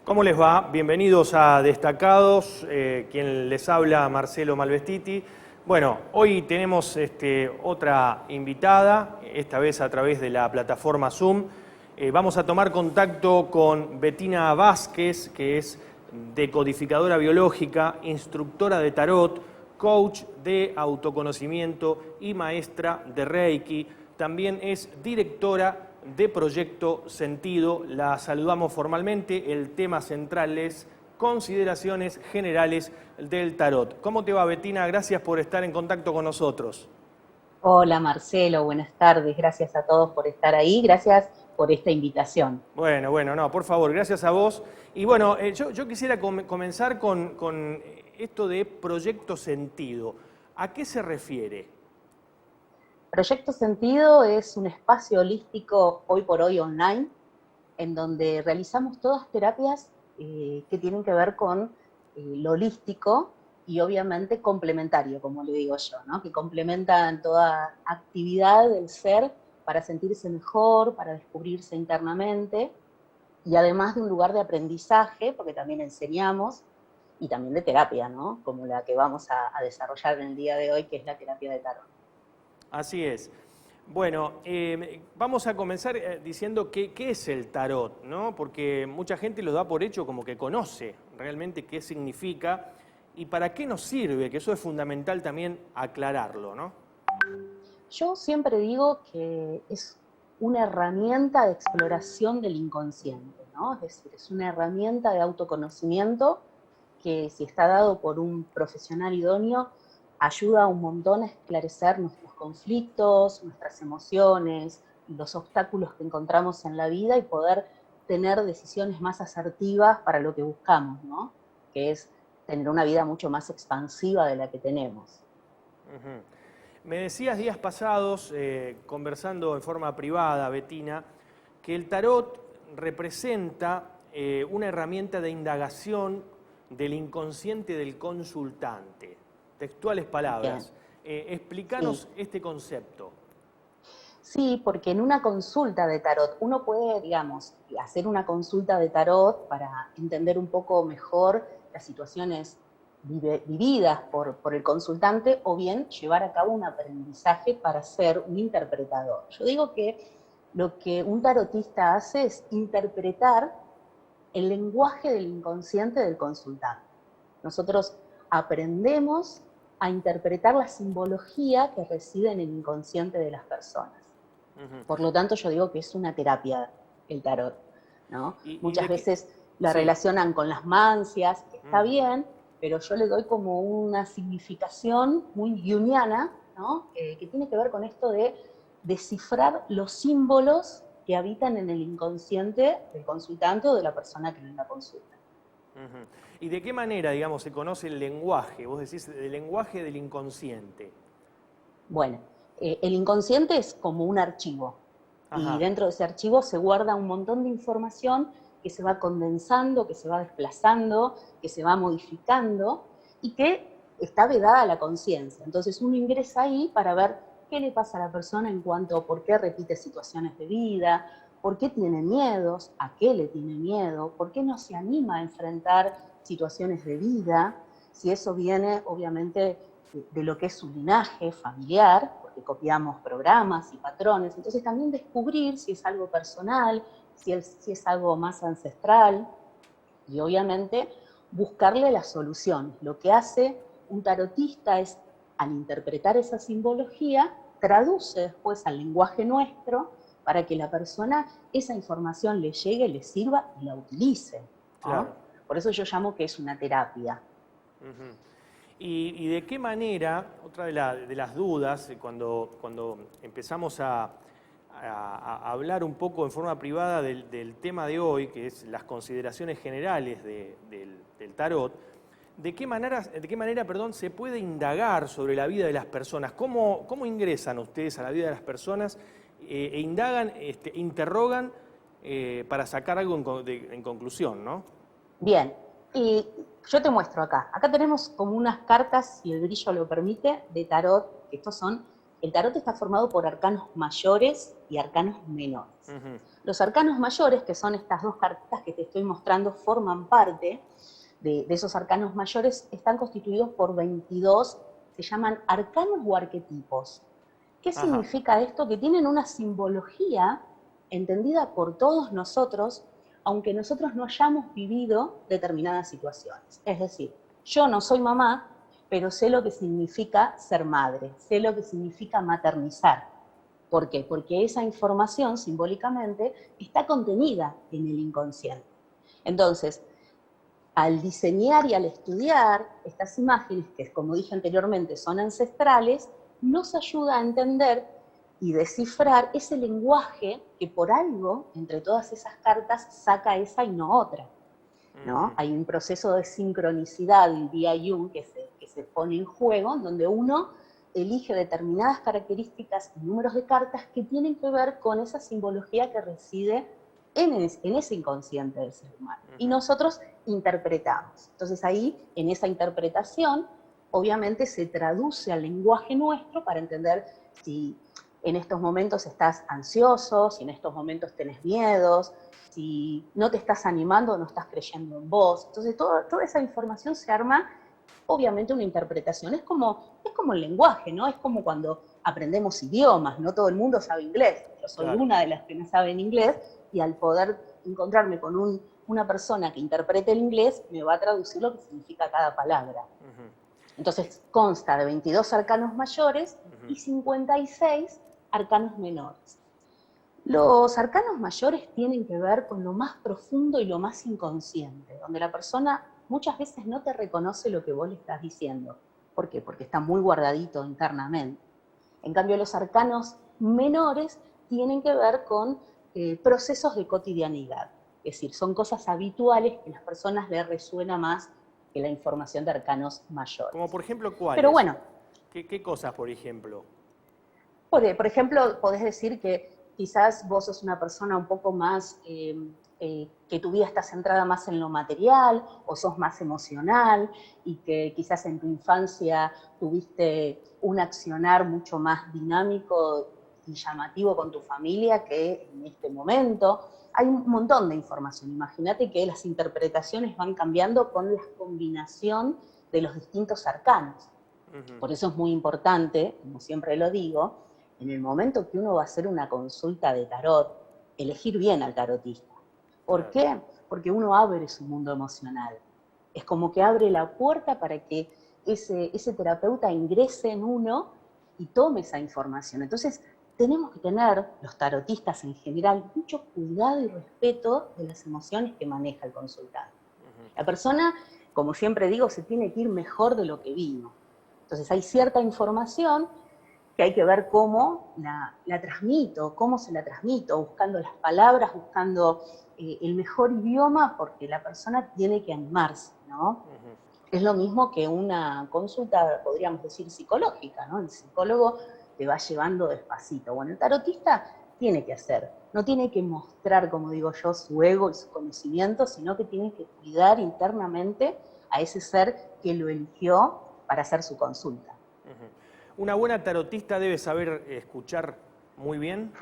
¿Cómo les va? Bienvenidos a Destacados, quien les habla, Marcelo Malvestiti. Bueno, hoy tenemos otra invitada, esta vez a través de la plataforma Zoom. Vamos a tomar contacto con Bettina Vázquez, que es decodificadora biológica, instructora de tarot, coach de autoconocimiento y maestra de Reiki. También es directora de Proyecto Sentido. La saludamos formalmente. El tema central es consideraciones generales del tarot. ¿Cómo te va, Bettina? Gracias por estar en contacto con nosotros. Hola Marcelo, buenas tardes. Gracias a todos por estar ahí. Gracias por esta invitación. Bueno, no, por favor, gracias a vos. Y bueno, yo quisiera comenzar con esto de Proyecto Sentido. ¿A qué se refiere? Proyecto Sentido es un espacio holístico hoy por hoy online, en donde realizamos todas terapias que tienen que ver con lo holístico y obviamente complementario, como le digo yo, ¿no? Que complementan toda actividad del ser para sentirse mejor, para descubrirse internamente, y además de un lugar de aprendizaje, porque también enseñamos, y también de terapia, ¿no? Como la que vamos a desarrollar en el día de hoy, que es la terapia de tarot. Así es. Bueno, vamos a comenzar diciendo qué es el tarot, ¿no? Porque mucha gente lo da por hecho como que conoce realmente qué significa y para qué nos sirve, que eso es fundamental también aclararlo, ¿no? Yo siempre digo que es una herramienta de exploración del inconsciente, ¿no? Es decir, es una herramienta de autoconocimiento que, si está dado por un profesional idóneo, ayuda un montón a esclarecer nuestros conflictos, nuestras emociones, los obstáculos que encontramos en la vida y poder tener decisiones más asertivas para lo que buscamos, ¿no? Que es tener una vida mucho más expansiva de la que tenemos. Ujú. Me decías días pasados, conversando en forma privada, Bettina, que el tarot representa una herramienta de indagación del inconsciente del consultante. Textuales Bien, palabras. sí. Explícanos este concepto. Sí, porque en una consulta de tarot uno puede, digamos, hacer una consulta de tarot para entender un poco mejor las situaciones vividas por el consultante, o bien llevar a cabo un aprendizaje para ser un interpretador. Yo digo que lo que un tarotista hace es interpretar el lenguaje del inconsciente del consultante. Nosotros aprendemos a interpretar la simbología que reside en el inconsciente de las personas. Ujú. Por lo tanto, yo digo que es una terapia el tarot, ¿no? ¿Y Muchas de qué? veces la Sí. relacionan con las mancias, que está Ujú. bien, pero yo le doy como una significación muy junguiana, ¿no? Que tiene que ver con esto de descifrar los símbolos que habitan en el inconsciente del consultante o de la persona que le da consulta. Ujú. ¿Y de qué manera, digamos, se conoce el lenguaje? Vos decís el lenguaje del inconsciente. Bueno, el inconsciente es como un archivo, y Ajá, dentro de ese archivo se guarda un montón de información que se va condensando, que se va desplazando, que se va modificando y que está vedada a la conciencia. Entonces uno ingresa ahí para ver qué le pasa a la persona en cuanto a por qué repite situaciones de vida, por qué tiene miedos, a qué le tiene miedo, por qué no se anima a enfrentar situaciones de vida, si eso viene obviamente de lo que es su linaje familiar, porque copiamos programas y patrones. Entonces también descubrir si es algo personal, si es algo más ancestral, y obviamente buscarle la solución. Lo que hace un tarotista es, al interpretar esa simbología, traduce después al lenguaje nuestro para que la persona esa información le llegue, le sirva y la utilice, claro. ¿no? Por eso yo llamo que es una terapia. Ujú. Y de qué manera, otra de las dudas, cuando empezamos a hablar un poco en forma privada del tema de hoy, que es las consideraciones generales del tarot, de qué manera, perdón, se puede indagar sobre la vida de las personas? ¿Cómo ingresan ustedes a la vida de las personas e indagan, interrogan para sacar algo en conclusión, ¿no? Bien, y yo te muestro acá. Acá tenemos como unas cartas, si el brillo lo permite, de tarot, que estos son El tarot está formado por arcanos mayores y arcanos menores. Los arcanos mayores, que son estas dos cartas que te estoy mostrando, forman parte de esos arcanos mayores, están constituidos por 22, se llaman arcanos o arquetipos. ¿Qué significa esto? Que tienen una simbología entendida por todos nosotros, aunque nosotros no hayamos vivido determinadas situaciones. Es decir, yo no soy mamá, pero sé lo que significa ser madre, sé lo que significa maternizar. ¿Por qué? Porque esa información, simbólicamente, está contenida en el inconsciente. Entonces, al diseñar y al estudiar estas imágenes, que como dije anteriormente son ancestrales, nos ayuda a entender y descifrar ese lenguaje que por algo, entre todas esas cartas, saca esa y no otra, ¿no? Hay un proceso de sincronicidad, diría Jung, que se pone en juego, en donde uno elige determinadas características y números de cartas que tienen que ver con esa simbología que reside en ese inconsciente del ser humano. Y nosotros interpretamos. Entonces ahí, en esa interpretación, obviamente se traduce al lenguaje nuestro para entender si en estos momentos estás ansioso, si en estos momentos tenés miedos, si no te estás animando o no estás creyendo en vos. Entonces toda esa información se arma, obviamente, una interpretación. Es como el lenguaje, ¿no? Es como cuando aprendemos idiomas, no todo el mundo sabe inglés. Yo soy una de las que no saben inglés, y al poder encontrarme con una persona que interprete el inglés, me va a traducir lo que significa cada palabra. Entonces consta de 22 arcanos mayores y 56 arcanos menores. Los arcanos mayores tienen que ver con lo más profundo y lo más inconsciente, donde la persona muchas veces no te reconoce lo que vos le estás diciendo. ¿Por qué? Porque está muy guardadito internamente. En cambio, los arcanos menores tienen que ver con procesos de cotidianidad. Es decir, son cosas habituales que a las personas les resuena más que la información de arcanos mayores. Como por ejemplo, ¿cuáles? Pero bueno. ¿Qué cosas, por ejemplo? Por ejemplo, podés decir que quizás vos sos una persona un poco más, que tu vida está centrada más en lo material, o sos más emocional, y que quizás en tu infancia tuviste un accionar mucho más dinámico y llamativo con tu familia que en este momento. Hay un montón de información. Imagínate que las interpretaciones van cambiando con la combinación de los distintos arcanos. Por eso es muy importante, como siempre lo digo, en el momento que uno va a hacer una consulta de tarot, elegir bien al tarotista. ¿Por qué? Porque uno abre su mundo emocional. Es como que abre la puerta para que ese terapeuta ingrese en uno y tome esa información. Entonces, tenemos que tener, los tarotistas en general, mucho cuidado y respeto de las emociones que maneja el consultante. La persona, como siempre digo, se tiene que ir mejor de lo que vino. Entonces, hay cierta información que hay que ver cómo la transmito, cómo se la transmito, buscando las palabras, buscando el mejor idioma, porque la persona tiene que animarse, ¿no? Es lo mismo que una consulta, podríamos decir, psicológica, ¿no? El psicólogo te va llevando despacito. Bueno, el tarotista tiene que hacer, no tiene que mostrar, como digo yo, su ego y su conocimiento, sino que tiene que cuidar internamente a ese ser que lo eligió para hacer su consulta. ¿Una buena tarotista debe saber escuchar muy bien?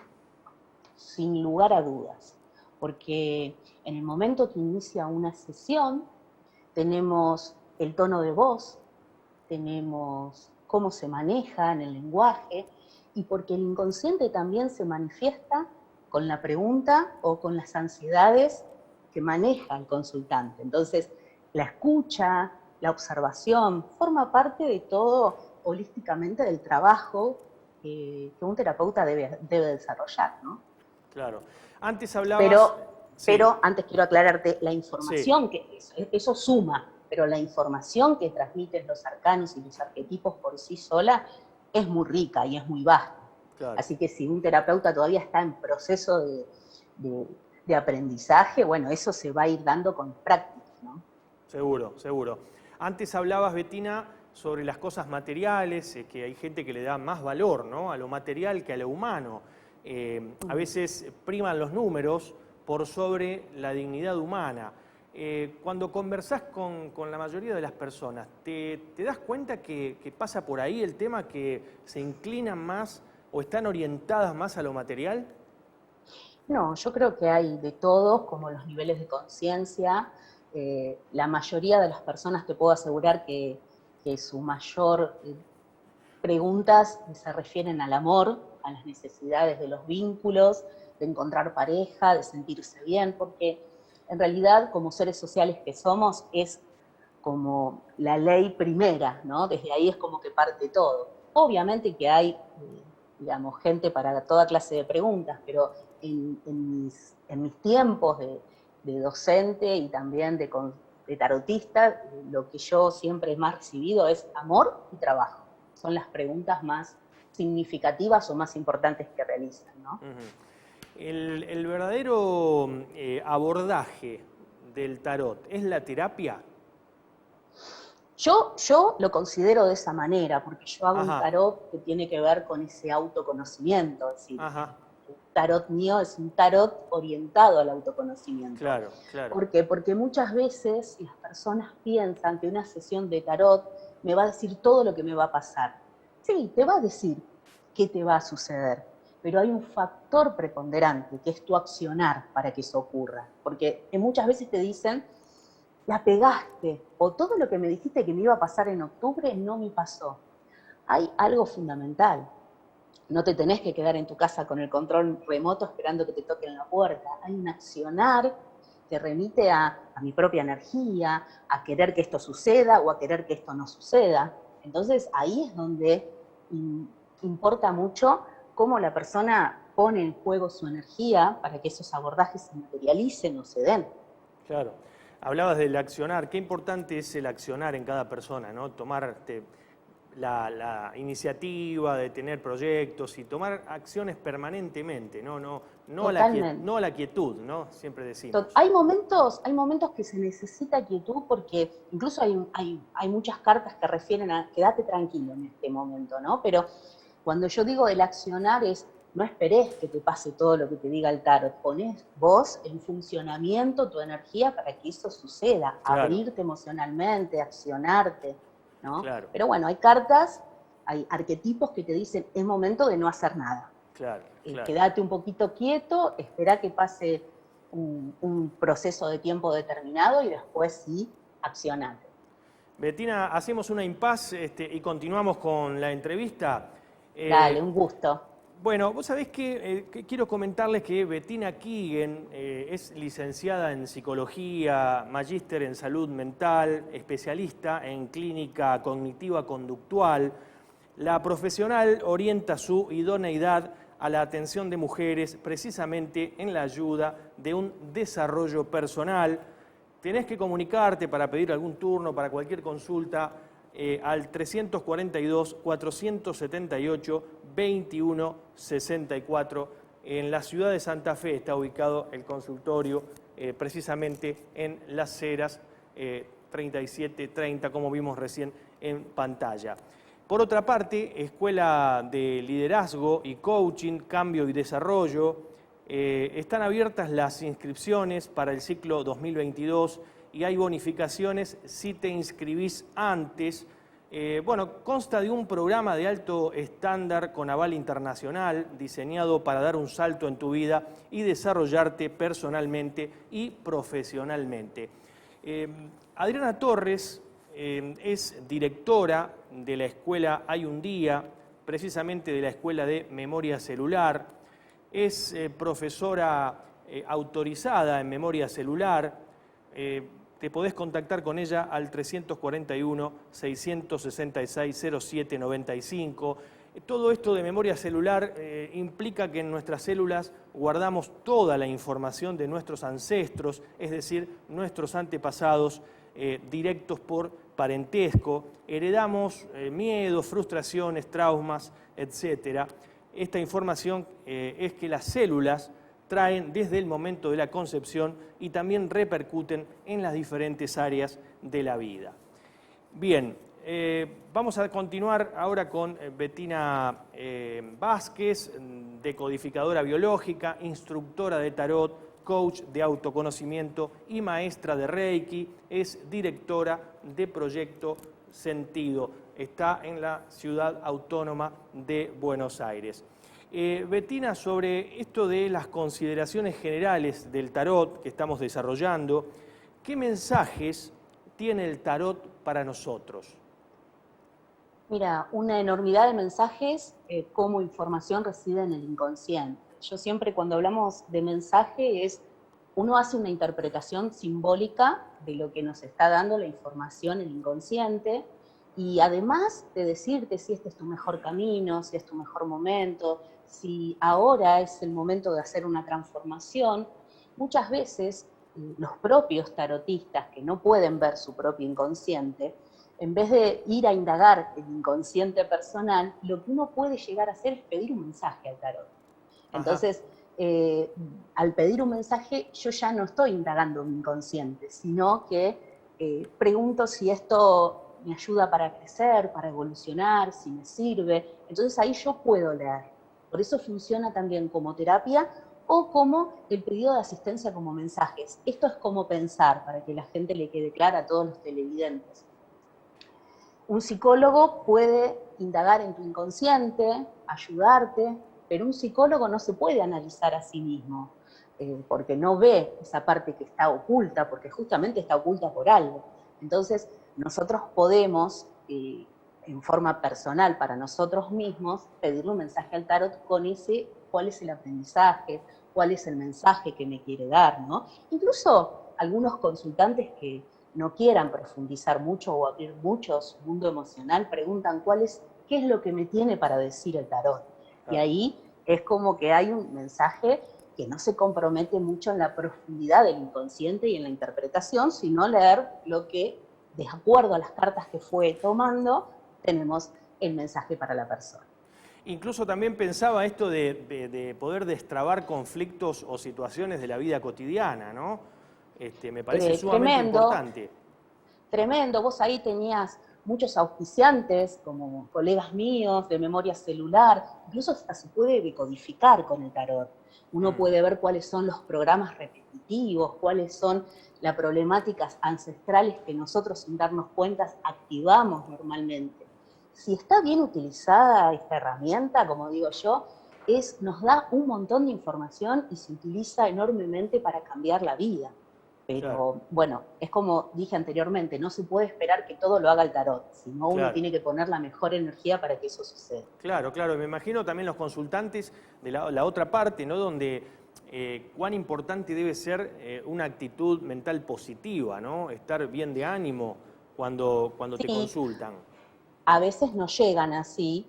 Sin lugar a dudas, porque en el momento que inicia una sesión, tenemos el tono de voz, tenemos cómo se maneja en el lenguaje, y porque el inconsciente también se manifiesta con la pregunta o con las ansiedades que maneja el consultante. Entonces, la escucha, la observación, forma parte de todo holísticamente del trabajo que un terapeuta debe desarrollar, ¿no? Claro. Antes hablabas... Pero antes quiero aclararte, la información, que eso suma, pero la información que transmiten los arcanos y los arquetipos por sí sola es muy rica y es muy vasta. Claro. Así que si un terapeuta todavía está en proceso de aprendizaje, bueno, eso se va a ir dando con práctica, ¿no? Seguro, seguro. Antes hablabas, Bettina, sobre las cosas materiales, que hay gente que le da más valor, ¿no?, a lo material que a lo humano. A veces priman los números por sobre la dignidad humana. Cuando conversás con la mayoría de las personas, ¿te das cuenta que pasa por ahí el tema, que se inclinan más o están orientadas más a lo material? No, yo creo que hay de todos, como los niveles de conciencia. La mayoría de las personas te puedo asegurar que su mayor preguntas se refieren al amor, a las necesidades de los vínculos, de encontrar pareja, de sentirse bien, porque en realidad como seres sociales que somos es como la ley primera, ¿no? Desde ahí es como que parte todo. Obviamente que hay, digamos, gente para toda clase de preguntas, pero en mis tiempos de docente y también de tarotista, lo que yo siempre más recibido es amor y trabajo. Son las preguntas más significativas o más importantes que realizan, ¿no? El verdadero abordaje del tarot es la terapia. Yo lo considero de esa manera, porque yo hago un Ajá, tarot que tiene que ver con ese autoconocimiento, es decir, ajá, el tarot mío es un tarot orientado al autoconocimiento. claro, claro, ¿Por qué? Porque muchas veces las personas piensan que una sesión de tarot me va a decir todo lo que me va a pasar. Sí, te va a decir qué te va a suceder, pero hay un factor preponderante que es tu accionar para que eso ocurra. Porque muchas veces te dicen, la pegaste, o todo lo que me dijiste que me iba a pasar en octubre no me pasó. Hay algo fundamental. No te tenés que quedar en tu casa con el control remoto esperando que te toquen la puerta. Hay un accionar que remite a mi propia energía, a querer que esto suceda o a querer que esto no suceda. Entonces ahí es donde importa mucho cómo la persona pone en juego su energía para que esos abordajes se materialicen o se den. claro. Hablabas del accionar. Qué importante es el accionar en cada persona, ¿no? Tomar la iniciativa de tener proyectos y tomar acciones permanentemente, ¿no? Totalmente. No a la quietud, ¿no? Siempre decimos. Hay momentos que se necesita quietud porque incluso hay muchas cartas que refieren a quédate tranquilo en este momento, ¿no? Pero cuando yo digo el accionar es no esperes que te pase todo lo que te diga el tarot, ponés vos en funcionamiento tu energía para que eso suceda, Claro, abrirte emocionalmente, accionarte, ¿no? claro, Pero bueno, hay cartas, hay arquetipos que te dicen es momento de no hacer nada. claro, claro. Quédate un poquito quieto, espera que pase un proceso de tiempo determinado y después sí, accionate. Betina, hacemos una impasse y continuamos con la entrevista. Dale, Eh, un gusto. Bueno, vos sabés que quiero comentarles que Bettina Kigen es licenciada en psicología, magíster en salud mental, especialista en clínica cognitiva conductual. La profesional orienta su idoneidad a la atención de mujeres precisamente en la ayuda de un desarrollo personal. Tenés que comunicarte para pedir algún turno, para cualquier consulta, al 342-478-2164. En la ciudad de Santa Fe está ubicado el consultorio, precisamente en Las Heras, 3730, como vimos recién en pantalla. Por otra parte, Escuela de Liderazgo y Coaching, Cambio y Desarrollo, están abiertas las inscripciones para el ciclo 2022 y hay bonificaciones si te inscribís antes. Bueno, consta de un programa de alto estándar con aval internacional diseñado para dar un salto en tu vida y desarrollarte personalmente y profesionalmente. Adriana Torres es directora de la escuela Hay un Día, precisamente de la Escuela de Memoria Celular. Es profesora autorizada en memoria celular. Te podés contactar con ella al 341-666-0795. Todo esto de memoria celular implica que en nuestras células guardamos toda la información de nuestros ancestros, es decir, nuestros antepasados directos por parentesco. Heredamos miedos, frustraciones, traumas, etc. Esta información es que las células traen desde el momento de la concepción y también repercuten en las diferentes áreas de la vida. Bien, vamos a continuar ahora con Bettina Vázquez, decodificadora biológica, instructora de tarot, coach de autoconocimiento y maestra de Reiki, es directora de Proyecto Sentido. Está en la Ciudad Autónoma de Buenos Aires. Bettina, sobre esto de las consideraciones generales del tarot que estamos desarrollando, ¿qué mensajes tiene el tarot para nosotros? Mira, una enormidad de mensajes como información reside en el inconsciente. Yo siempre cuando hablamos de mensaje uno hace una interpretación simbólica de lo que nos está dando la información el inconsciente, y además de decirte si este es tu mejor camino, si es tu mejor momento, si ahora es el momento de hacer una transformación, muchas veces los propios tarotistas que no pueden ver su propio inconsciente, en vez de ir a indagar el inconsciente personal, lo que uno puede llegar a hacer es pedir un mensaje al tarot. Entonces, al pedir un mensaje, yo ya no estoy indagando mi inconsciente, sino que pregunto si esto me ayuda para crecer, para evolucionar, si me sirve. Entonces ahí yo puedo leer. Por eso funciona también como terapia o como el pedido de asistencia como mensajes. Esto es como pensar, para que la gente le quede clara a todos los televidentes. Un psicólogo puede indagar en tu inconsciente, ayudarte, pero un psicólogo no se puede analizar a sí mismo, porque no ve esa parte que está oculta, porque justamente está oculta por algo. Entonces, nosotros podemos, en forma personal para nosotros mismos, pedirle un mensaje al tarot con cuál es el aprendizaje, cuál es el mensaje que me quiere dar, ¿no? Incluso algunos consultantes que no quieran profundizar mucho o abrir mucho su mundo emocional, preguntan qué es lo que me tiene para decir el tarot. Y ahí es como que hay un mensaje que no se compromete mucho en la profundidad del inconsciente y en la interpretación, sino leer lo que, de acuerdo a las cartas que fue tomando, tenemos el mensaje para la persona. Incluso también pensaba esto de poder destrabar conflictos o situaciones de la vida cotidiana, ¿no? Me parece sumamente importante. Tremendo, vos ahí tenías muchos auspiciantes, como colegas míos de memoria celular, incluso hasta se puede decodificar con el tarot. Uno puede ver cuáles son los programas repetitivos, cuáles son las problemáticas ancestrales que nosotros sin darnos cuenta activamos normalmente. Si está bien utilizada esta herramienta, como digo yo, nos da un montón de información y se utiliza enormemente para cambiar la vida. Pero claro, bueno, es como dije anteriormente, no se puede esperar que todo lo haga el tarot, sino uno tiene que poner la mejor energía para que eso suceda. Claro, claro, y me imagino también los consultantes de la otra parte, ¿no? Donde cuán importante debe ser una actitud mental positiva, ¿no? Estar bien de ánimo cuando te consultan. A veces no llegan así,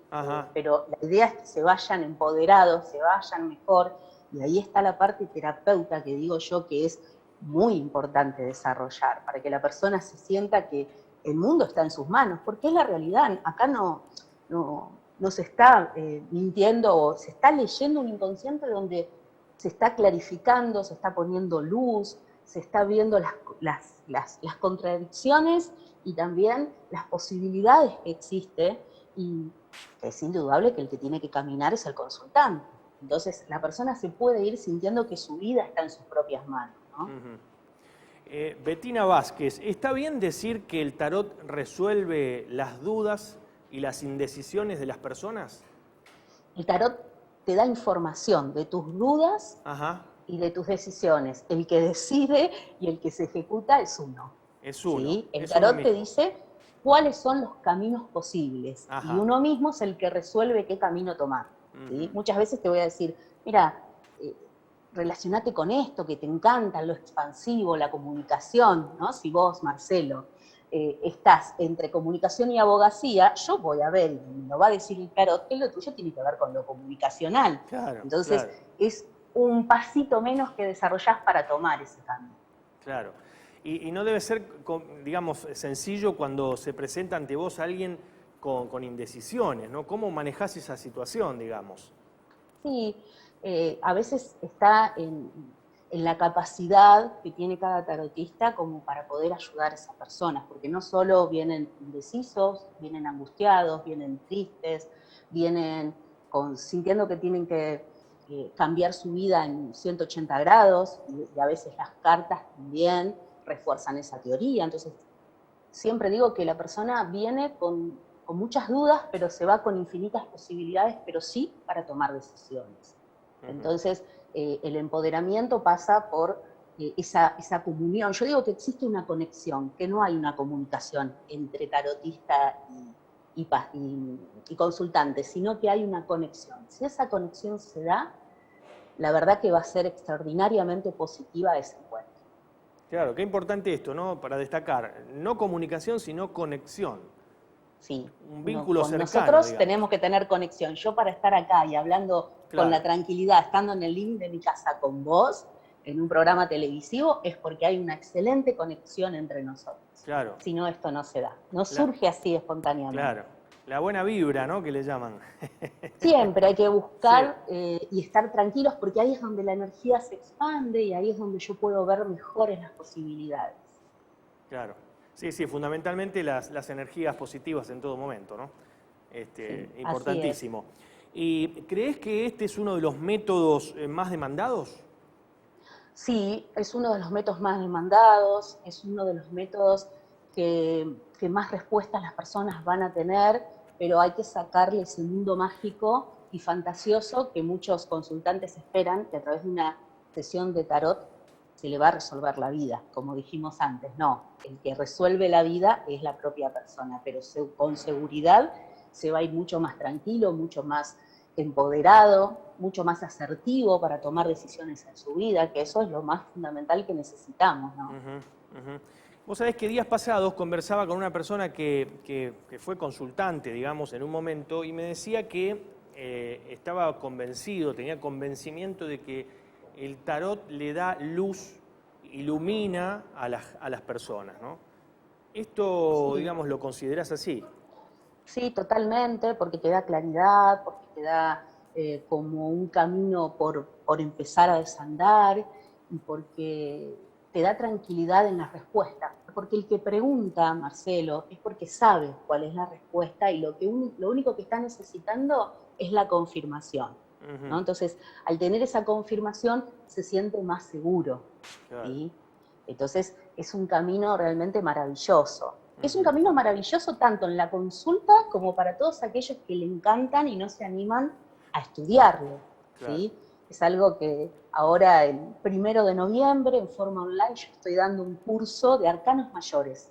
pero la idea es que se vayan empoderados, se vayan mejor, y ahí está la parte terapeuta que digo yo que es muy importante desarrollar, para que la persona se sienta que el mundo está en sus manos, porque es la realidad. Acá no se está mintiendo, o se está leyendo un inconsciente donde se está clarificando, se está poniendo luz, se está viendo las contradicciones y también las posibilidades que existen, y es indudable que el que tiene que caminar es el consultante. Entonces la persona se puede ir sintiendo que su vida está en sus propias manos, ¿no? Bettina Vázquez, ¿está bien decir que el tarot resuelve las dudas y las indecisiones de las personas? El tarot te da información de tus dudas y de tus decisiones. El que decide y el que se ejecuta es uno. Es uno. ¿Sí? El tarot te dice cuáles son los caminos posibles y uno mismo es el que resuelve qué camino tomar. ¿Sí? Muchas veces te voy a decir, mira, relacionate con esto, que te encanta, lo expansivo, la comunicación, ¿no? Si vos, Marcelo, estás entre comunicación y abogacía, yo voy a ver, y me lo va a decir el tarot, que lo tuyo tiene que ver con lo comunicacional. Claro, entonces, es un pasito menos que desarrollás para tomar ese camino. Claro. Y no debe ser, digamos, sencillo cuando se presenta ante vos alguien con indecisiones, ¿no? ¿Cómo manejás esa situación, digamos? Sí, a veces está en la capacidad que tiene cada tarotista como para poder ayudar a esas personas, porque no solo vienen indecisos, vienen angustiados, vienen tristes, vienen sintiendo que tienen que cambiar su vida en 180 grados, y a veces las cartas también refuerzan esa teoría. Entonces, siempre digo que la persona viene con muchas dudas, pero se va con infinitas posibilidades, pero sí para tomar decisiones. Entonces, el empoderamiento pasa por esa comunión. Yo digo que existe una conexión, que no hay una comunicación entre tarotista y consultante, sino que hay una conexión. Si esa conexión se da, la verdad que va a ser extraordinariamente positiva ese encuentro. Claro, qué importante esto, ¿no? Para destacar, no comunicación, sino conexión. Sí, Un vínculo con cercano, nosotros digamos. tenemos que tener conexión. Yo para estar acá y hablando con la tranquilidad, estando en el living de mi casa con vos, en un programa televisivo, es porque hay una excelente conexión entre nosotros. Claro. Si no, esto no se da. No surge así espontáneamente. Claro. La buena vibra, ¿no? Que le llaman. Siempre hay que buscar y estar tranquilos, porque ahí es donde la energía se expande y ahí es donde yo puedo ver mejores las posibilidades. Claro. Sí, sí, fundamentalmente las energías positivas en todo momento, ¿no? Sí, importantísimo. ¿Y crees que este es uno de los métodos más demandados? Sí, es uno de los métodos más demandados, es uno de los métodos que más respuestas las personas van a tener, pero hay que sacarle ese mundo mágico y fantasioso que muchos consultantes esperan que a través de una sesión de tarot se le va a resolver la vida, como dijimos antes. No, el que resuelve la vida es la propia persona, pero con seguridad se va a ir mucho más tranquilo, mucho más empoderado, mucho más asertivo para tomar decisiones en su vida, que eso es lo más fundamental que necesitamos, ¿no? Vos sabés que días pasados conversaba con una persona que fue consultante, digamos, en un momento, y me decía que estaba convencido, tenía convencimiento de que el tarot le da luz, ilumina a las personas, ¿no? Esto, Sí. digamos, ¿lo considerás así? Sí, totalmente, porque te da claridad, porque te da como un camino por empezar a desandar y porque te da tranquilidad en la respuesta. Porque el que pregunta, Marcelo, es porque sabe cuál es la respuesta y lo único que está necesitando es la confirmación, ¿no? Entonces, al tener esa confirmación, se siente más seguro, ¿sí? Entonces, es un camino realmente maravilloso. Es un camino maravilloso tanto en la consulta como para todos aquellos que le encantan y no se animan a estudiarlo, ¿sí? Es algo que ahora, el 1 de noviembre, en forma online, yo estoy dando un curso de arcanos mayores,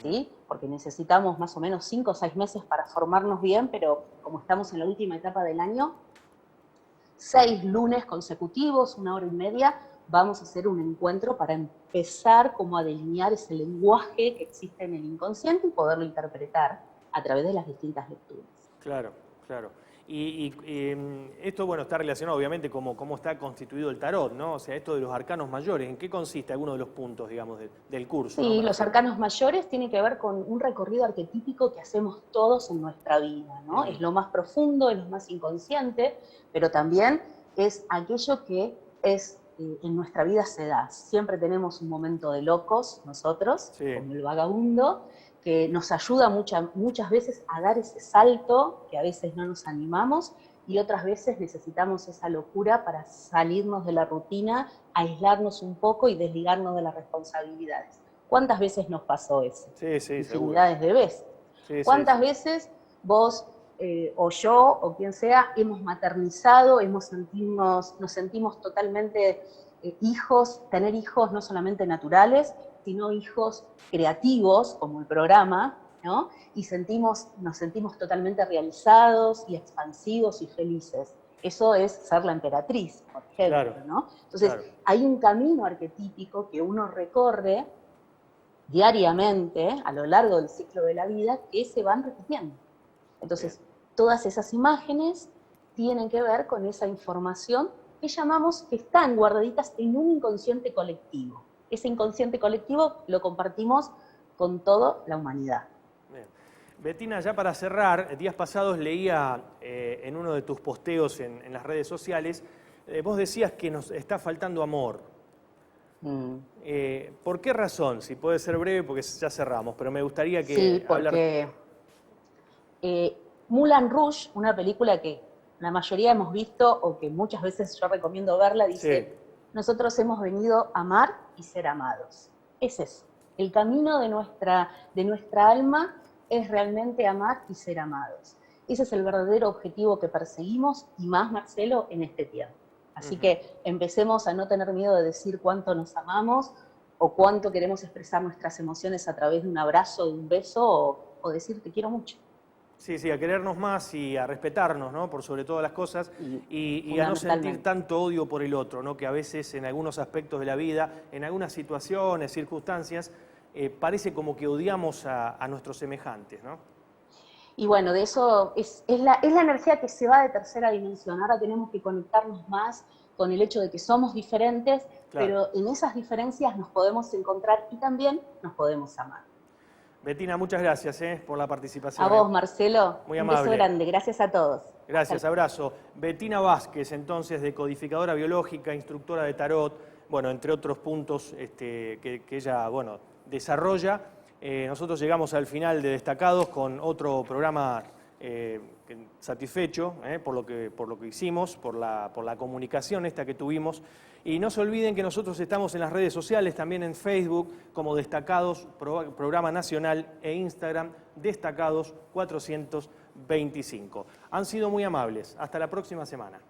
¿sí? Porque necesitamos más o menos 5 o 6 meses para formarnos bien, pero como estamos en la última etapa del año, 6 lunes consecutivos, 1 hora y media, vamos a hacer un encuentro para empezar como a delinear ese lenguaje que existe en el inconsciente y poderlo interpretar a través de las distintas lecturas. Claro, claro. Y esto, bueno, está relacionado obviamente con cómo está constituido el tarot, ¿no? O sea, esto de los arcanos mayores, ¿en qué consiste alguno de los puntos, digamos, del curso? Sí, ¿no? los arcanos mayores tienen que ver con un recorrido arquetípico que hacemos todos en nuestra vida, ¿no? Es lo más profundo, es lo más inconsciente, pero también es aquello que es en nuestra vida se da. Siempre tenemos un momento de locos nosotros, como el vagabundo, que nos ayuda muchas veces a dar ese salto que a veces no nos animamos y otras veces necesitamos esa locura para salirnos de la rutina, aislarnos un poco y desligarnos de las responsabilidades. ¿Cuántas veces nos pasó eso? Sí, Infinidades de veces. ¿Cuántas veces vos o yo o quien sea hemos maternizado, nos sentimos totalmente hijos, tener hijos no solamente naturales, sino hijos creativos, como el programa, ¿no? Y nos sentimos totalmente realizados y expansivos y felices. Eso es ser la emperatriz, por ejemplo, ¿no? Entonces, hay un camino arquetípico que uno recorre diariamente a lo largo del ciclo de la vida que se van repitiendo. Entonces, todas esas imágenes tienen que ver con esa información que llamamos que están guardaditas en un inconsciente colectivo. Ese inconsciente colectivo lo compartimos con toda la humanidad. Bien. Betina, ya para cerrar, días pasados leía en uno de tus posteos en las redes sociales, vos decías que nos está faltando amor. ¿Por qué razón? Si puede ser breve, porque ya cerramos, pero me gustaría que sí, porque Moulin Rouge, una película que la mayoría hemos visto, o que muchas veces yo recomiendo verla, dice, Sí. nosotros hemos venido a amar y ser amados. Es eso. El camino de nuestra alma es realmente amar y ser amados. Ese es el verdadero objetivo que perseguimos, y más, Marcelo, en este tiempo. Así que empecemos a no tener miedo de decir cuánto nos amamos o cuánto queremos expresar nuestras emociones a través de un abrazo, de un beso, o decir te quiero mucho. Sí, sí, a querernos más y a respetarnos, ¿no? Por sobre todas las cosas, y a no sentir tanto odio por el otro, ¿no? Que a veces en algunos aspectos de la vida, en algunas situaciones, circunstancias, parece como que odiamos a nuestros semejantes, ¿no? Y bueno, de eso es la energía que se va de tercera dimensión. Ahora tenemos que conectarnos más con el hecho de que somos diferentes, Claro. pero en esas diferencias nos podemos encontrar y también nos podemos amar. Betina, muchas gracias por la participación. A vos, Marcelo, Muy un beso amable. grande. Gracias a todos. Gracias, abrazo. Betina Vázquez, entonces, decodificadora biológica, instructora de tarot, bueno, entre otros puntos que ella, bueno, desarrolla. Nosotros llegamos al final de Destacados con otro programa satisfecho por lo que hicimos, por la comunicación esta que tuvimos. Y no se olviden que nosotros estamos en las redes sociales, también en Facebook, como Destacados, Programa Nacional, e Instagram, Destacados 425. Han sido muy amables. Hasta la próxima semana.